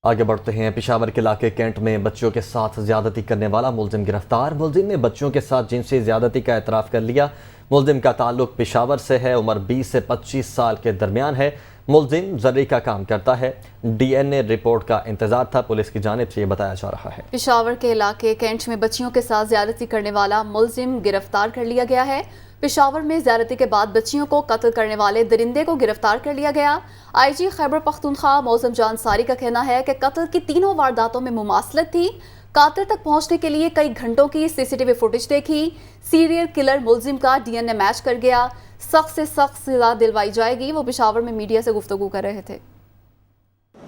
आगे बढ़ते हैं। पेशावर के इलाके कैंट में बच्चियों के साथ ज्यादती करने वाला मुलजिम गिरफ्तार। मुलजिम ने बच्चियों के साथ जिनसी ज्यादती का एतराफ़ कर लिया। मुलजिम का ताल्लुक पेशावर से है। उम्र 20 से 25 साल के दरमियान है। मुलजिम जर्री का काम करता है। DNA रिपोर्ट का इंतजार था। पुलिस की जानिब से ये बताया जा रहा है। पेशावर के इलाके कैंट में बच्चियों के साथ ज्यादती करने वाला मुलजिम गिरफ्तार कर लिया गया है। पेशावर में ज्यादती के बाद बच्चियों को कत्ल करने वाले दरिंदे को गिरफ्तार कर लिया गया। IG खैबर पख्तूनख्वा मौसम जान सारी का कहना है कि कत्ल की तीनों वारदातों में मुमासलत थी। कातिल तक पहुंचने के लिए कई घंटों की CCTV फुटेज देखी। सीरियल किलर मुलजिम का DNA मैच कर गया। सख्त से सख्त सजा दिलवाई जाएगी। वो पेशावर में मीडिया से गुफ्तगू कर रहे थे।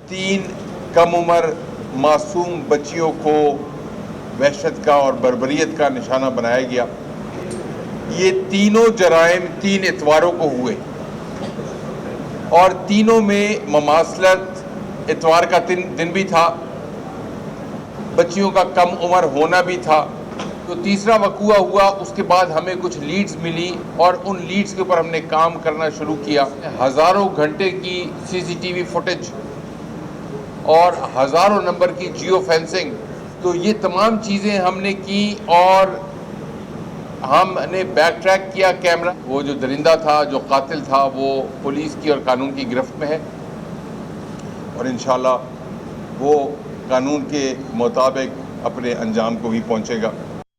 3 कम उम्र मासूम बच्चियों को वहशत का और बर्बरियत का निशाना बनाया गया। ये तीनों जराइम 3 इतवारों को हुए और तीनों में ममासलत इतवार का दिन भी था, बच्चियों का कम उम्र होना भी था। तो तीसरा वकूआ हुआ, उसके बाद हमें कुछ लीड्स मिली और उन लीड्स के ऊपर हमने काम करना शुरू किया। हज़ारों घंटे की CCTV फुटेज और हज़ारों नंबर की जियो फेंसिंग, तो ये तमाम चीज़ें हमने की और हमने बैक ट्रैक किया कैमरा। वो जो दरिंदा था, जो कातिल था, वो पुलिस की और कानून की गिरफ्त में है और इंशाल्लाह वो कानून के मुताबिक अपने अंजाम को भी पहुंचेगा।